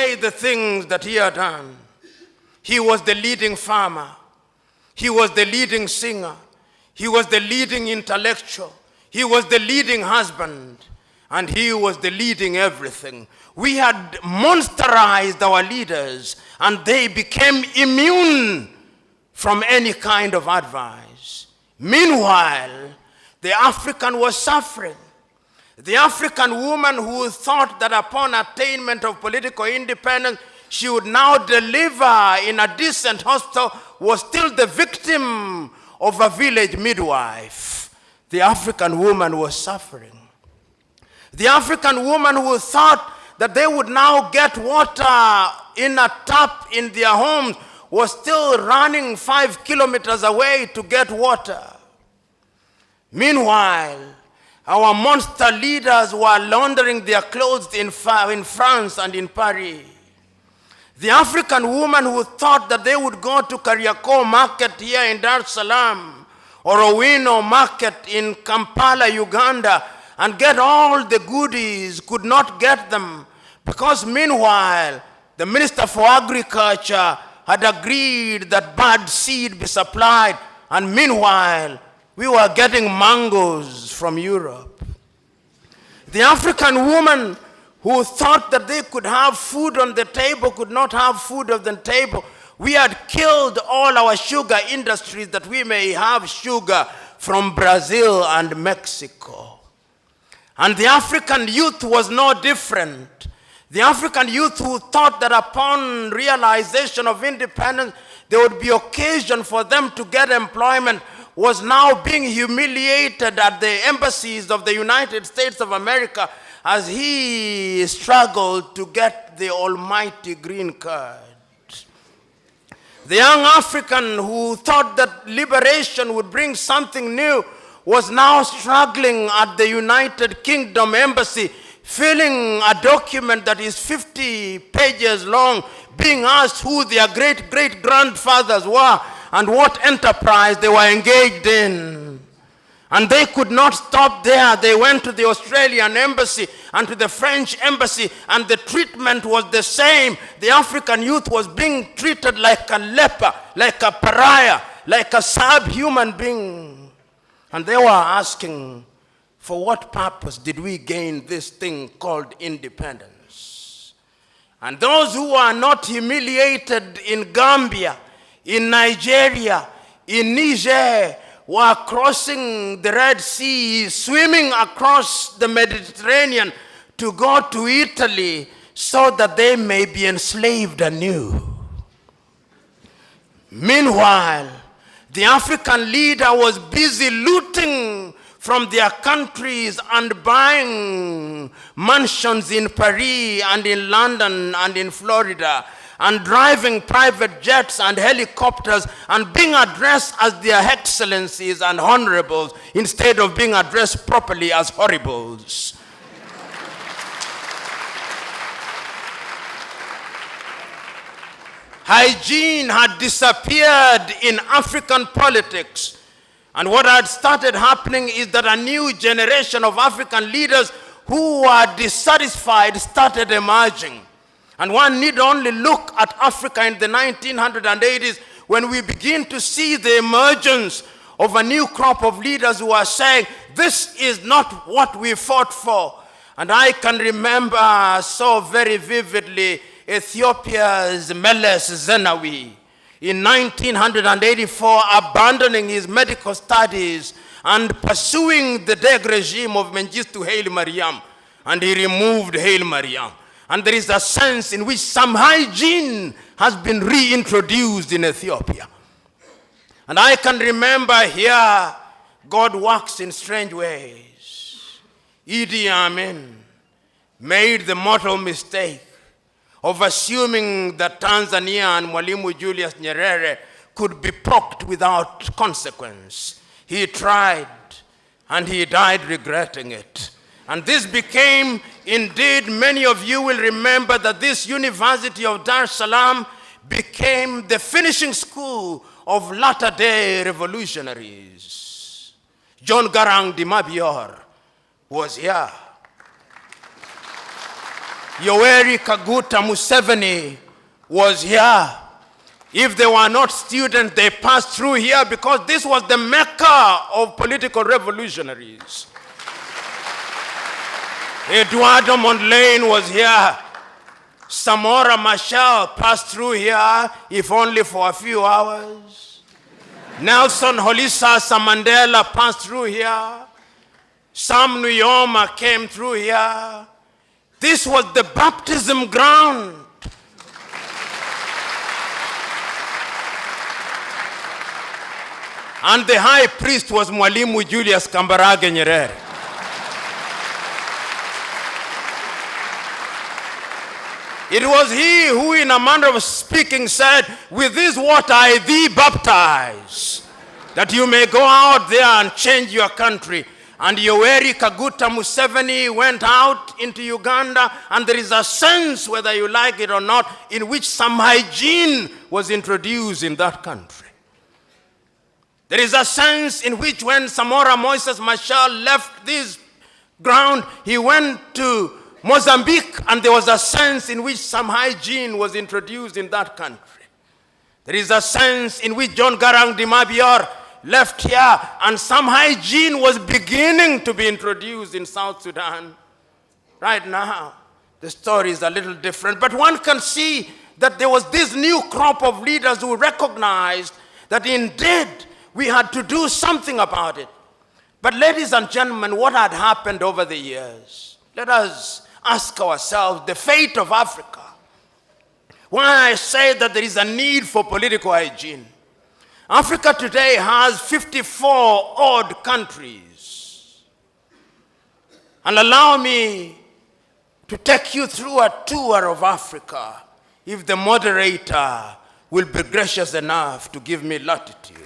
say the things that he had done. He was the leading farmer. He was the leading singer. He was the leading intellectual. He was the leading husband. And he was the leading everything. We had monsterized our leaders, and they became immune from any kind of advice. Meanwhile, the African was suffering. The African woman who thought that upon attainment of political independence, she would now deliver in a decent hospital, was still the victim of a village midwife. The African woman was suffering. The African woman who thought that they would now get water in a tap in their homes was still running 5 kilometers away to get water. Meanwhile, our monster leaders were laundering their clothes in France and in Paris. The African woman who thought that they would go to Kariakoo market here in Dar es Salaam or Owino market in Kampala, Uganda, and get all the goodies could not get them because meanwhile, the Minister for Agriculture had agreed that bad seed be supplied, and meanwhile, we were getting mangoes from Europe. The African woman who thought that they could have food on the table could not have food on the table. We had killed all our sugar industries that we may have sugar from Brazil and Mexico. And the African youth was no different. The African youth who thought that upon realization of independence, there would be occasion for them to get employment was now being humiliated at the embassies of the United States of America as he struggled to get the almighty green card. The young African who thought that liberation would bring something new was now struggling at the United Kingdom embassy, filling a document that is 50 pages long, being asked who their great-great-grandfathers were and what enterprise they were engaged in. And they could not stop there. They went to the Australian embassy and to the French embassy, and the treatment was the same. The African youth was being treated like a leper, like a pariah, like a subhuman being. And they were asking, for what purpose did we gain this thing called independence? And those who are not humiliated in Gambia, in Nigeria, in Niger, were crossing the Red Sea, swimming across the Mediterranean to go to Italy so that they may be enslaved anew. Meanwhile, the African leader was busy looting from their countries and buying mansions in Paris and in London and in Florida, and driving private jets and helicopters and being addressed as their excellencies and honorables instead of being addressed properly as horribles. Hygiene had disappeared in African politics. And what had started happening is that a new generation of African leaders who were dissatisfied started emerging. And one need only look at Africa in the 1980s when we begin to see the emergence of a new crop of leaders who are saying, this is not what we fought for. And I can remember so very vividly Ethiopia's Meles Zenawi in 1984 abandoning his medical studies and pursuing the Deg regime of Mengistu Haile Mariam, and he removed Haile Mariam. And there is a sense in which some hygiene has been reintroduced in Ethiopia. And I can remember here, God works in strange ways. Idi Amin made the mortal mistake of assuming that Tanzania and Mwalimu Julius Nyerere could be poked without consequence. He tried, and he died regretting it. And this became, indeed, many of you will remember that this University of Dar es Salaam became the finishing school of latter-day revolutionaries. John Garang de Mabior was here. Yoweri Kaguta Museveni was here. If they were not students, they passed through here because this was the mecca of political revolutionaries. Eduardo Mondlane was here. Samora Machel passed through here, if only for a few hours. Nelson Holisa Mandela passed through here. Sam Nujoma came through here. This was the baptism ground. And the high priest was Mwalimu Julius Kambarage Nyerere. It was he who, in a manner of speaking, said, "With this water I thee baptize, that you may go out there and change your country." And Yoweri Kaguta Museveni went out into Uganda, and there is a sense, whether you like it or not, in which some hygiene was introduced in that country. There is a sense in which when Samora Moises Machel left this ground, he went to Mozambique, and there was a sense in which some hygiene was introduced in that country. There is a sense in which John Garang de Mabior left here, and some hygiene was beginning to be introduced in South Sudan. Right now, the story is a little different, but one can see that there was this new crop of leaders who recognized that indeed we had to do something about it. But ladies and gentlemen, what had happened over the years? Let us ask ourselves the fate of Africa. Why I say that there is a need for political hygiene. Africa today has 54 odd countries. And allow me to take you through a tour of Africa, if the moderator will be gracious enough to give me latitude.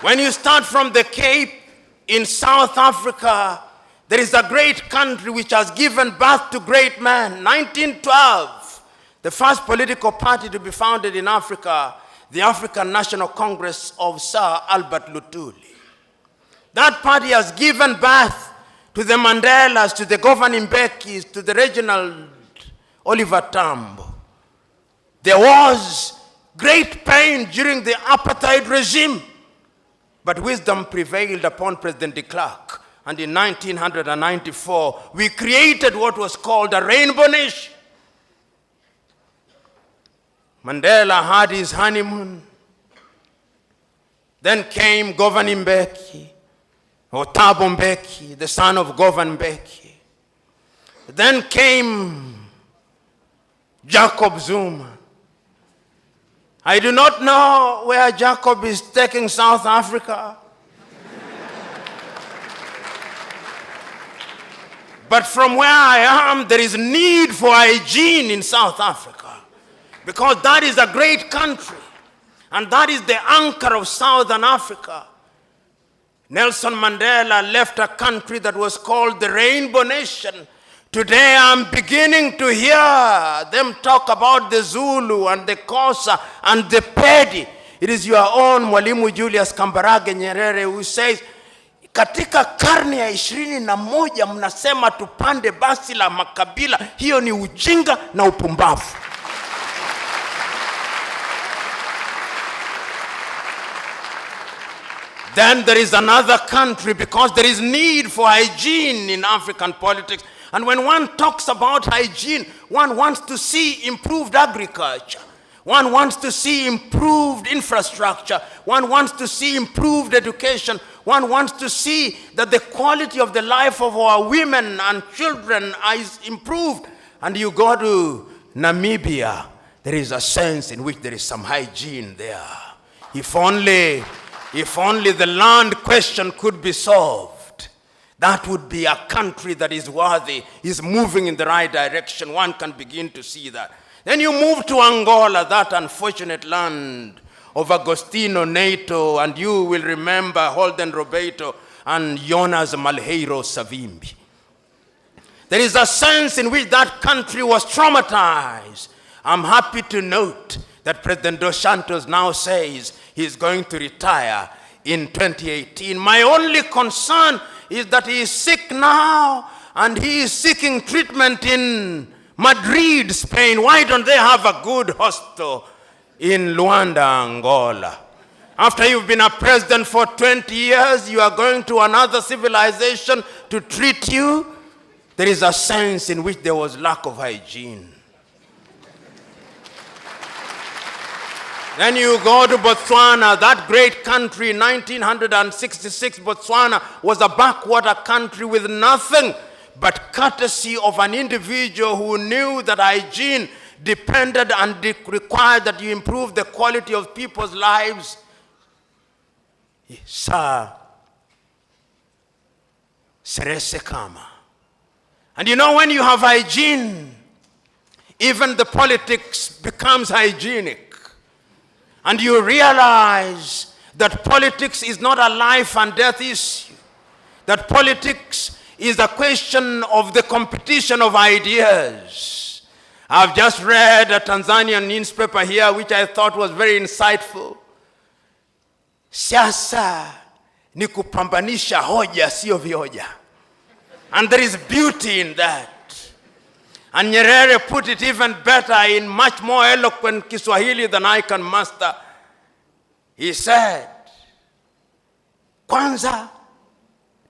When you start from the Cape in South Africa, there is a great country which has given birth to great men. 1912, the first political party to be founded in Africa, the African National Congress of Sir Albert Lutuli. That party has given birth to the Mandelas, to the governing Mbekis, to the Reginald Oliver Tambo. There was great pain during the apartheid regime, but wisdom prevailed upon President de Klerk. And in 1994, we created what was called a rainbow nation. Mandela had his honeymoon. Then came Govan Mbeki, or Thabo Mbeki, the son of Govan Mbeki. Then came Jacob Zuma. I do not know where Jacob is taking South Africa. But from where I am, there is need for hygiene in South Africa, because that is a great country, and that is the anchor of Southern Africa. Nelson Mandela left a country that was called the Rainbow Nation. Today I'm beginning to hear them talk about the Zulu and the Xhosa and the Pedi. It is your own Mwalimu Julius Kambarage Nyerere who says, katika karne ya 21 mnasema tupande basi la makabila, hiyo ni ujinga na upumbavu. Then there is another country, because there is need for hygiene in African politics. And when one talks about hygiene, one wants to see improved agriculture. One wants to see improved infrastructure. One wants to see improved education. One wants to see that the quality of the life of our women and children is improved. And you go to Namibia, there is a sense in which there is some hygiene there. If only the land question could be solved, that would be a country that is worthy, is moving in the right direction. One can begin to see that. Then you move to Angola, that unfortunate land of Agostinho Neto, and you will remember Holden Roberto and Jonas Malheiro Savimbi. There is a sense in which that country was traumatized. I'm happy to note that President Dos Santos now says he's going to retire in 2018. My only concern is that he is sick now, and he is seeking treatment in Madrid, Spain. Why don't they have a good hospital in Luanda, Angola? After you've been a president for 20 years, you are going to another civilization to treat you. There is a sense in which there was lack of hygiene. Then you go to Botswana, that great country. In 1966, Botswana was a backwater country with nothing but courtesy of an individual who knew that hygiene depended and required that you improve the quality of people's lives. Sir Seretse Khama. And you know, when you have hygiene, even the politics becomes hygienic. And you realize that politics is not a life and death issue. That politics is a question of the competition of ideas. I've just read a Tanzanian newspaper here which I thought was very insightful. Siasa ni kupambanisha hoja sio vioja. And there is beauty in that. And Nyerere put it even better in much more eloquent Kiswahili than I can master. He said, kwanza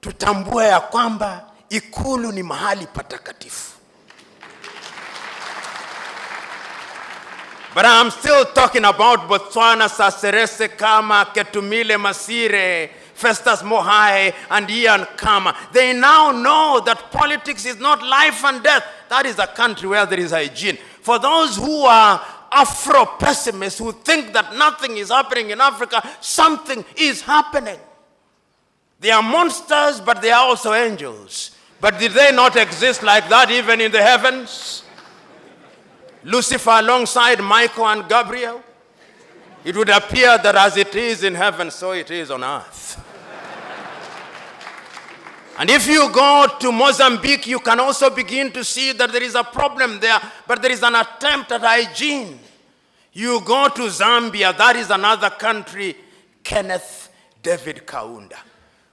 tutambue ya kwamba ikulu ni mahali patakatifu. But I'm still talking about Botswana, Seretse Khama, Ketumile Masire, Festus Mohai, and Ian Khama. They now know that politics is not life and death. That is a country where there is hygiene. For those who are Afro-pessimists, who think that nothing is happening in Africa, something is happening. They are monsters, but they are also angels. But did they not exist like that even in the heavens? Lucifer alongside Michael and Gabriel? It would appear that as it is in heaven, so it is on earth. And if you go to Mozambique, you can also begin to see that there is a problem there, but there is an attempt at hygiene. You go to Zambia, that is another country, Kenneth David Kaunda.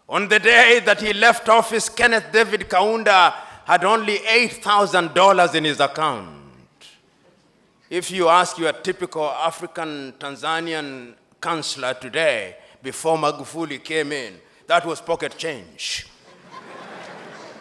On the day that he left office, Kenneth David Kaunda had only $8,000 in his account. If you ask your typical African Tanzanian councillor today, before Magufuli came in, that was pocket change.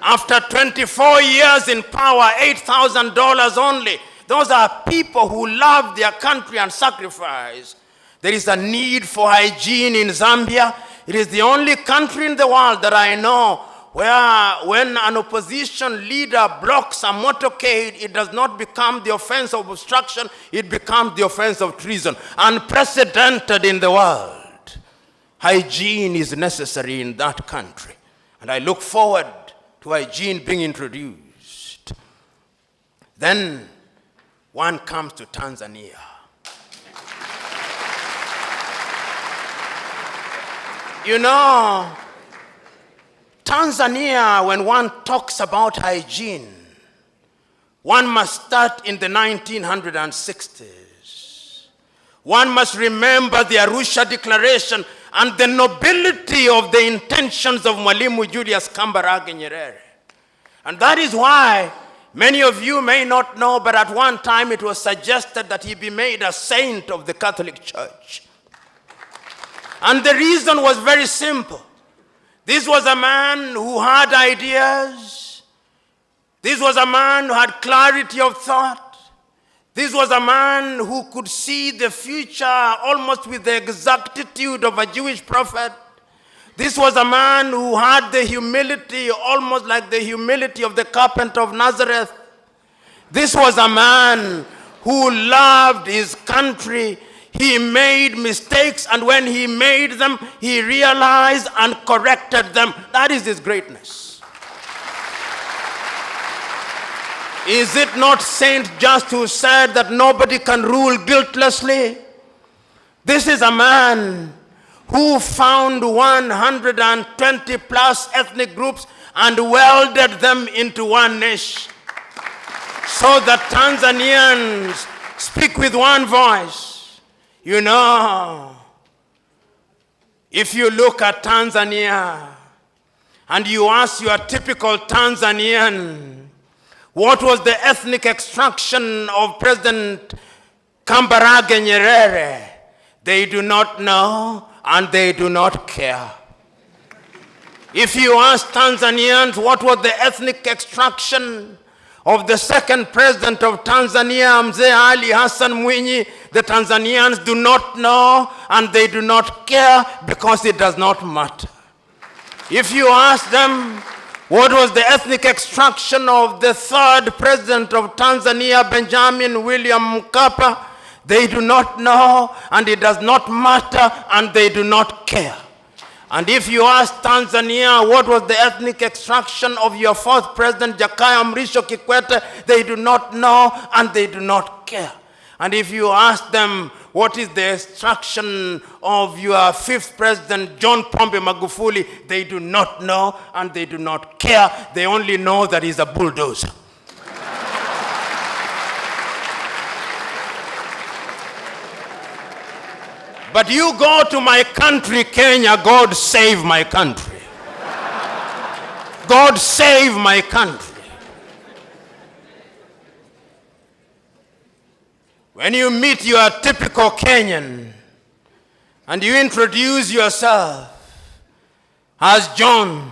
After 24 years in power, $8,000 only. Those are people who love their country and sacrifice. There is a need for hygiene in Zambia. It is the only country in the world that I know where when an opposition leader blocks a motorcade, it does not become the offense of obstruction, it becomes the offense of treason. Unprecedented in the world. Hygiene is necessary in that country. And I look forward to hygiene being introduced. Then one comes to Tanzania. You know, Tanzania, when one talks about hygiene, one must start in the 1960s. One must remember the Arusha Declaration and the nobility of the intentions of Mwalimu Julius Kambarage Nyerere. And that is why many of you may not know, but at one time it was suggested that he be made a saint of the Catholic Church. And the reason was very simple. This was a man who had ideas. This was a man who had clarity of thought. This was a man who could see the future almost with the exactitude of a Jewish prophet. This was a man who had the humility, almost like the humility of the carpenter of Nazareth. This was a man who loved his country. He made mistakes, and when he made them, he realized and corrected them. That is his greatness. Is it not Saint Just who said that nobody can rule guiltlessly? This is a man who found 120 plus ethnic groups and welded them into one nation, so that Tanzanians speak with one voice. You know, if you look at Tanzania and you ask your typical Tanzanian, what was the ethnic extraction of President Kambarage Nyerere? They do not know and they do not care. If you ask Tanzanians what was the ethnic extraction of the second president of Tanzania, Mzee Ali Hassan Mwinyi, the Tanzanians do not know and they do not care because it does not matter. If you ask them what was the ethnic extraction of the third president of Tanzania, Benjamin William Mkapa, they do not know and it does not matter and they do not care. And if you ask Tanzania what was the ethnic extraction of your fourth president, Jakaya Mrisho Kikwete, they do not know and they do not care. And if you ask them what is the extraction of your fifth president, John Pombe Magufuli, they do not know and they do not care. They only know that he's a bulldozer. But you go to my country, Kenya, God save my country. God save my country. When you meet your typical Kenyan and you introduce yourself as John,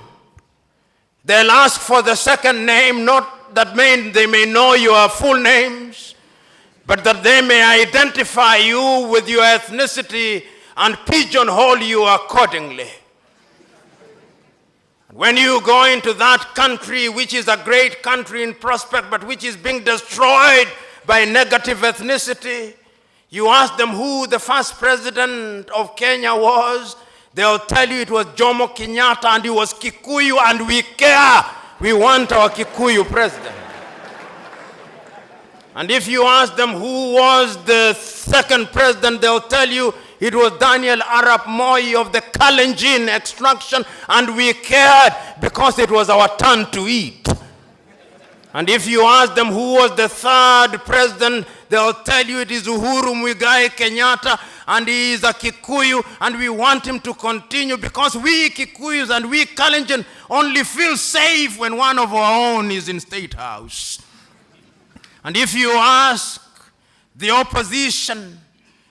they'll ask for the second name, not that they may know your full names, but that they may identify you with your ethnicity and pigeonhole you accordingly. When you go into that country, which is a great country in prospect, but which is being destroyed by negative ethnicity, you ask them who the first president of Kenya was, they'll tell you it was Jomo Kenyatta and he was Kikuyu, and we care. We want our Kikuyu president. And if you ask them who was the second president, they'll tell you it was Daniel Arap Moi of the Kalenjin extraction, and we cared because it was our turn to eat. And if you ask them who was the third president, they'll tell you it is Uhuru Muigai Kenyatta, and he is a Kikuyu, and we want him to continue because we Kikuyus and we Kalenjin only feel safe when one of our own is in State House. And if you ask the opposition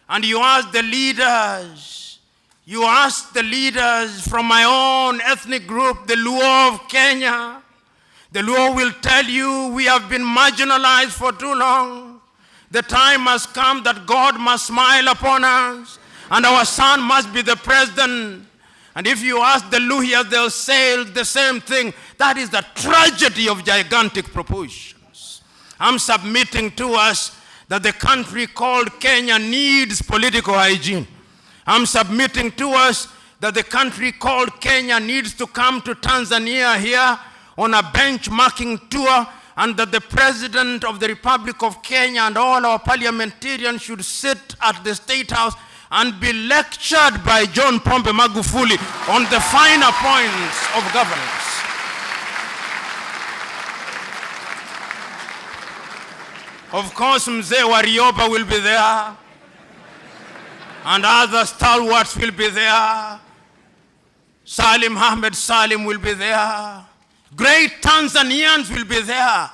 and you ask the leaders from my own ethnic group, the Luo of Kenya, the Luo will tell you we have been marginalized for too long. The time has come that God must smile upon us and our son must be the president. And if you ask the Luhyas, they'll say the same thing. That is the tragedy of gigantic proportions. I'm submitting to us that the country called Kenya needs political hygiene. I'm submitting to us that the country called Kenya needs to come to Tanzania here on a benchmarking tour, and that the President of the Republic of Kenya and all our parliamentarians should sit at the State House and be lectured by John Pombe Magufuli on the finer points of governance. Of course, Mzee Warioba will be there, and other stalwarts will be there. Salim Ahmed Salim will be there. Great Tanzanians will be there.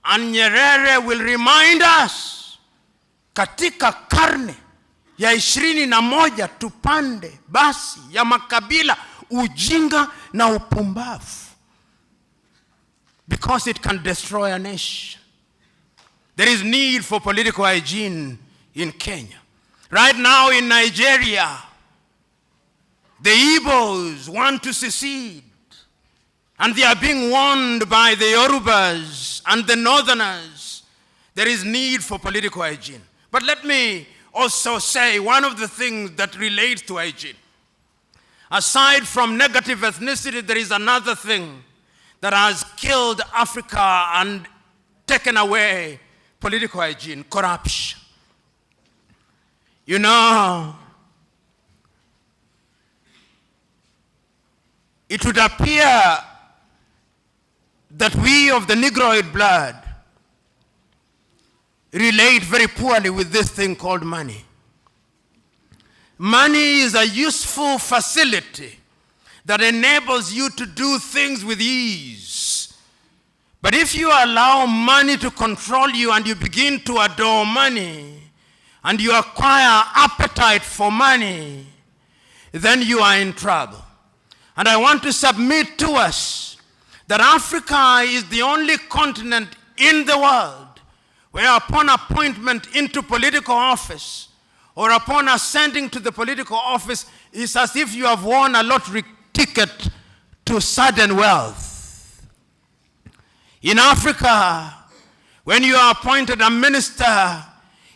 And Nyerere will remind us, katika karne ya 21 tupande basi ya makabila, ujinga na upumbavu, because it can destroy a nation. There is need for political hygiene in Kenya. Right now in Nigeria, the Igbos want to secede, and they are being warned by the Yorubas and the Northerners. There is need for political hygiene. But let me also say one of the things that relates to hygiene. Aside from negative ethnicity, there is another thing that has killed Africa and taken away political hygiene: corruption. You know, it would appear that we of the Negroid blood relate very poorly with this thing called money. Money is a useful facility that enables you to do things with ease. But if you allow money to control you and you begin to adore money and you acquire appetite for money, then you are in trouble. And I want to submit to us that Africa is the only continent in the world where upon appointment into political office or upon ascending to the political office, it's as if you have won a lottery ticket to sudden wealth. In Africa, when you are appointed a minister,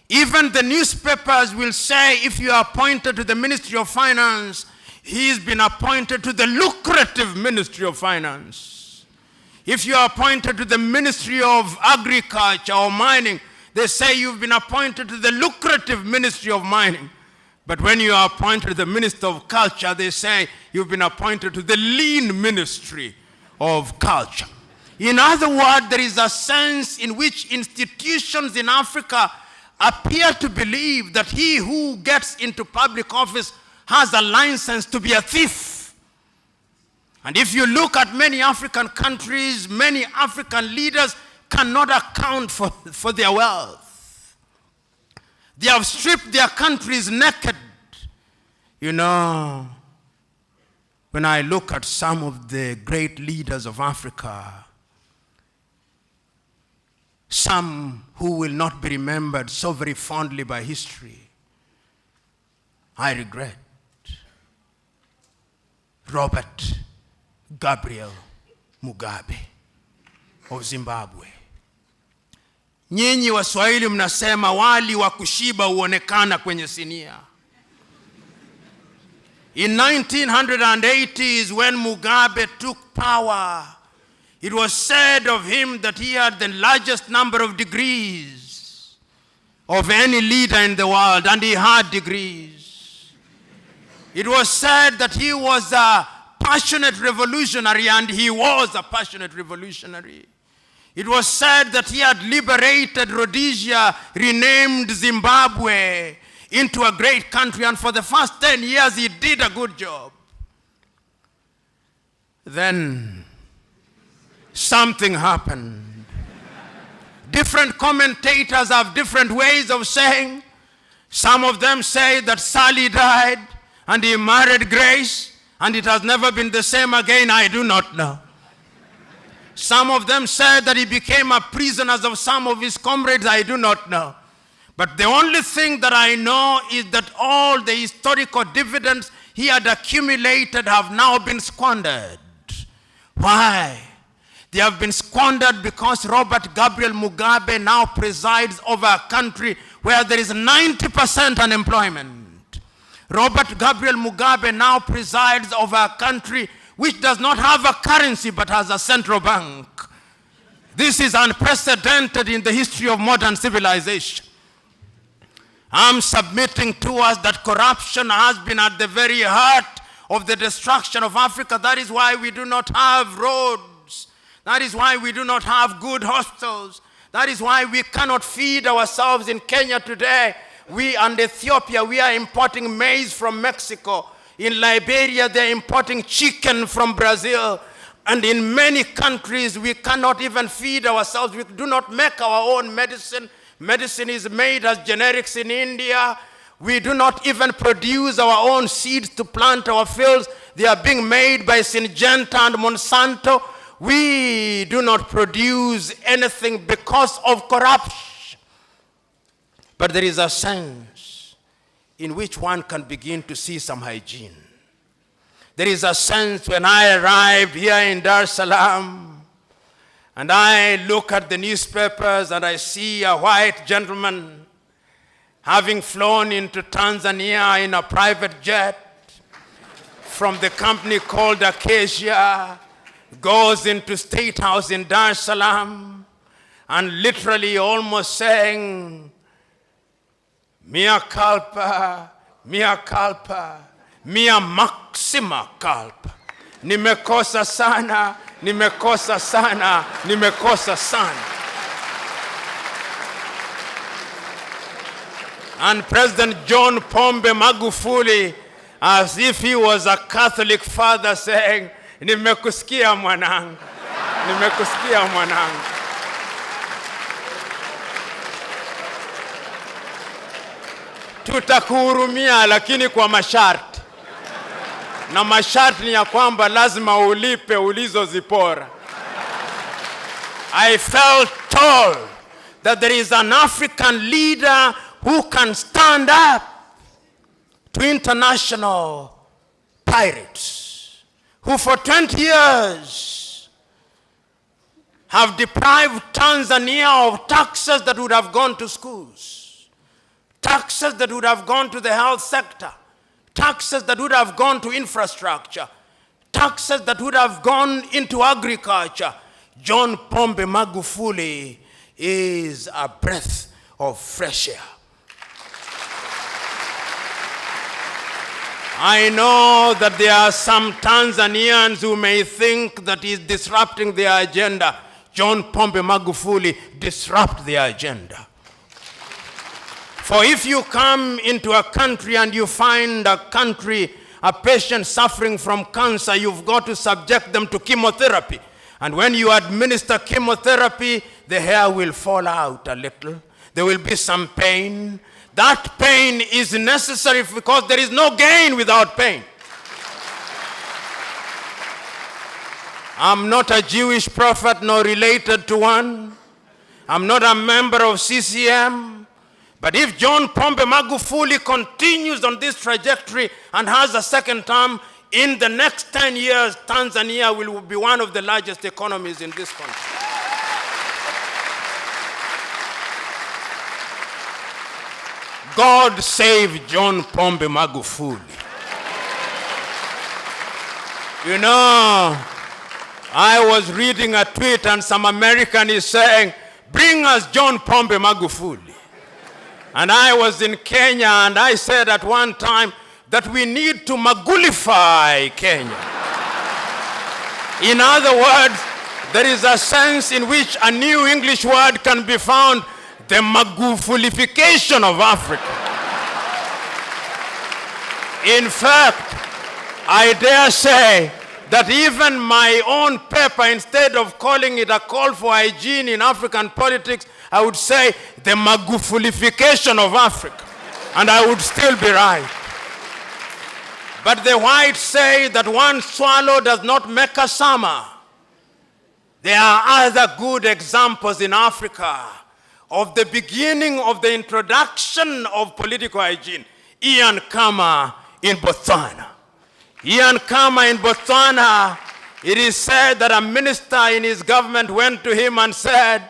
even the newspapers will say if you are appointed to the Ministry of Finance, he's been appointed to the lucrative Ministry of Finance. If you are appointed to the Ministry of Agriculture or Mining, they say you've been appointed to the lucrative Ministry of Mining. But when you are appointed to the Minister of Culture, they say you've been appointed to the lean Ministry of Culture. In other words, there is a sense in which institutions in Africa appear to believe that he who gets into public office has a license to be a thief. And if you look at many African countries, many African leaders cannot account for their wealth. They have stripped their countries naked. You know, when I look at some of the great leaders of Africa, some who will not be remembered so very fondly by history, I regret. Robert Gabriel Mugabe of Zimbabwe. Nyinyi Waswahili mnasema wali wa kushiba huonekana kwenye sinia. In 1980s, when Mugabe took power, it was said of him that he had the largest number of degrees of any leader in the world, and he had degrees. It was said that he was a passionate revolutionary, and he was a passionate revolutionary. It was said that he had liberated Rhodesia, renamed Zimbabwe into a great country, and for the first 10 years he did a good job. Then something happened. Different commentators have different ways of saying. Some of them say that Sally died and he married Grace and it has never been the same again. I do not know. Some of them said that he became a prisoner of some of his comrades. I do not know. But the only thing that I know is that all the historical dividends he had accumulated have now been squandered. Why? They have been squandered because Robert Gabriel Mugabe now presides over a country where there is 90% unemployment. Robert Gabriel Mugabe now presides over a country which does not have a currency but has a central bank. This is unprecedented in the history of modern civilization. I'm submitting to us that corruption has been at the very heart of the destruction of Africa. That is why we do not have roads. That is why we do not have good hospitals. That is why we cannot feed ourselves in Kenya today. We and Ethiopia, we are importing maize from Mexico. In Liberia, they're importing chicken from Brazil. And in many countries, we cannot even feed ourselves. We do not make our own medicine. Medicine is made as generics in India. We do not even produce our own seeds to plant our fields. They are being made by Syngenta and Monsanto. We do not produce anything because of corruption. But there is a sense in which one can begin to see some hygiene. There is a sense when I arrived here in Dar es Salaam, and I look at the newspapers and I see a white gentleman having flown into Tanzania in a private jet from the company called Acacia, goes into State House in Dar es Salaam and literally almost saying, mea culpa, mea maxima culpa. Nimekosa sana, nimekosa sana, nimekosa sana. And President John Pombe Magufuli as if he was a Catholic father saying, nimekusikia mwanangu, nimekusikia mwanangu. Tutakuhurumia lakini kwa masharti. Na masharti ni ya kwamba lazima ulipe ulizozipora. I felt told that there is an African leader who can stand up to international pirates who for 20 years have deprived Tanzania of taxes that would have gone to schools, taxes that would have gone to the health sector, taxes that would have gone to infrastructure, taxes that would have gone into agriculture. John Pombe Magufuli is a breath of fresh air. I know that there are some Tanzanians who may think that he's disrupting their agenda. John Pombe Magufuli disrupt their agenda. For if you come into a country and you find a patient suffering from cancer, you've got to subject them to chemotherapy. And when you administer chemotherapy, the hair will fall out a little. There will be some pain. That pain is necessary because there is no gain without pain. I'm not a Jewish prophet nor related to one. I'm not a member of CCM. But if John Pombe Magufuli continues on this trajectory and has a second term, in the next 10 years, Tanzania will be one of the largest economies in this country. God save John Pombe Magufuli. You know, I was reading a tweet and some American is saying, bring us John Pombe Magufuli. And I was in Kenya and I said at one time that we need to Magulify Kenya. In other words, there is a sense in which a new English word can be found, the Magufulification of Africa. In fact, I dare say that even my own paper, instead of calling it a call for hygiene in African politics, I would say the Magufulification of Africa. And I would still be right. But the whites say that one swallow does not make a summer. There are other good examples in Africa of the beginning of the introduction of political hygiene. Ian Khama in Botswana. Ian Khama in Botswana, it is said that a minister in his government went to him and said,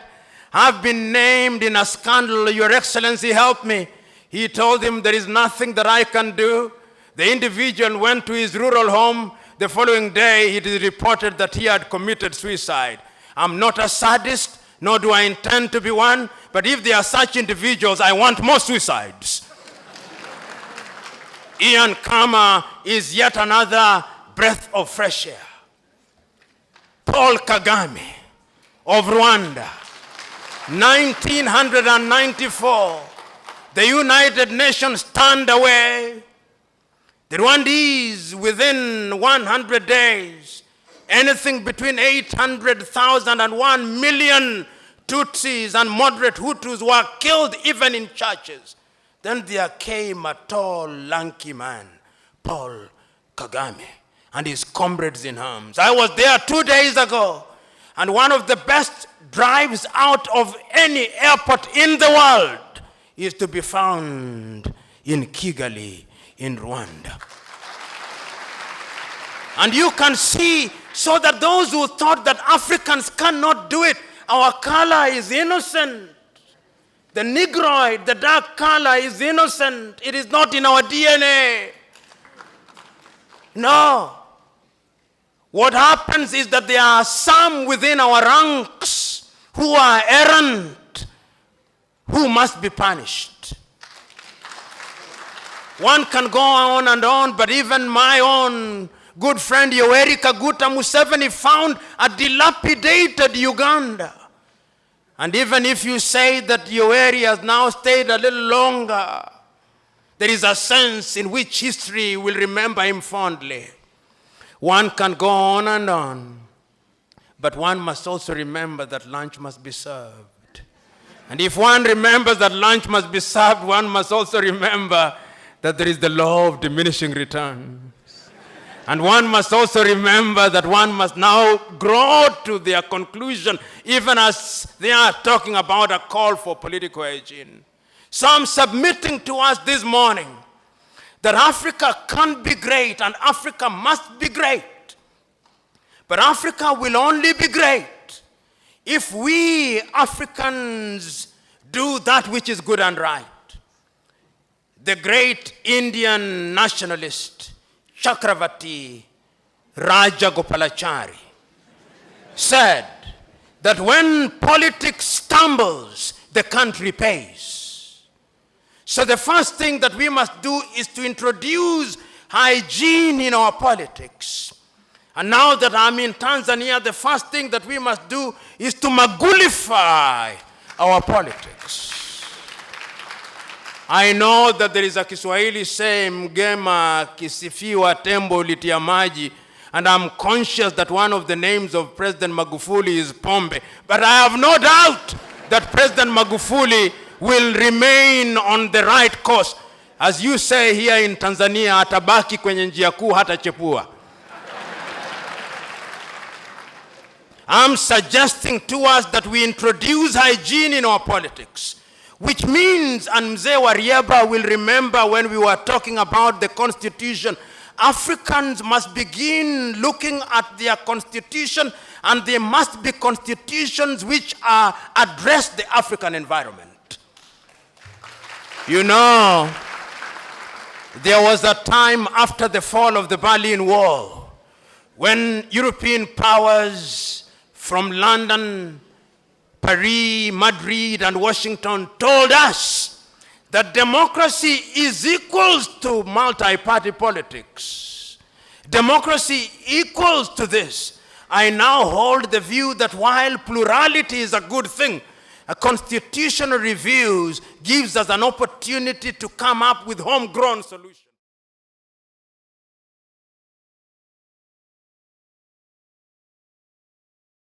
I've been named in a scandal, Your Excellency, help me. He told him, there is nothing that I can do. The individual went to his rural home. The following day, it is reported that he had committed suicide. I'm not a sadist, nor do I intend to be one, but if there are such individuals, I want more suicides. Ian Khama is yet another breath of fresh air. Paul Kagame of Rwanda, 1994, the United Nations turned away the Rwandese within 100 days. Anything between 800,000 and 1 million Tutsis and moderate Hutus were killed even in churches. Then there came a tall, lanky man, Paul Kagame, and his comrades in arms. I was there 2 days ago, and one of the best drives out of any airport in the world is to be found in Kigali, in Rwanda. And you can see, so that those who thought that Africans cannot do it, our color is innocent. The Negroid, the dark color is innocent. It is not in our DNA. No. What happens is that there are some within our ranks who are errant, who must be punished. One can go on and on, but even my own good friend Yoweri Kaguta Museveni found a dilapidated Uganda. And even if you say that Yoweri has now stayed a little longer, there is a sense in which history will remember him fondly. One can go on and on, but one must also remember that lunch must be served. And if one remembers that lunch must be served, one must also remember that there is the law of diminishing returns. And one must also remember that one must now grow to their conclusion, even as they are talking about a call for political hygiene. So I'm submitting to us this morning that Africa can be great and Africa must be great. But Africa will only be great if we Africans do that which is good and right. The great Indian nationalist Chakravarti Rajagopalachari said that when politics stumbles, the country pays. So the first thing that we must do is to introduce hygiene in our politics. And now that I'm in Tanzania, the first thing that we must do is to Magufulify our politics. I know that there is a Kiswahili saying, mgema kisifiwa tembo litia maji, and I'm conscious that one of the names of President Magufuli is Pombe. But I have no doubt that President Magufuli will remain on the right course. As you say here in Tanzania, atabaki kwenye njia kuu hata chepua. I'm suggesting to us that we introduce hygiene in our politics. Which means, and Mzee Warieba will remember when we were talking about the Constitution, Africans must begin looking at their Constitution, and they must be constitutions which address the African environment. You know, there was a time after the fall of the Berlin Wall when European powers from London, Paris, Madrid, and Washington told us that democracy is equals to multi-party politics. Democracy equals to this. I now hold the view that while plurality is a good thing, a constitutional review gives us an opportunity to come up with homegrown solutions.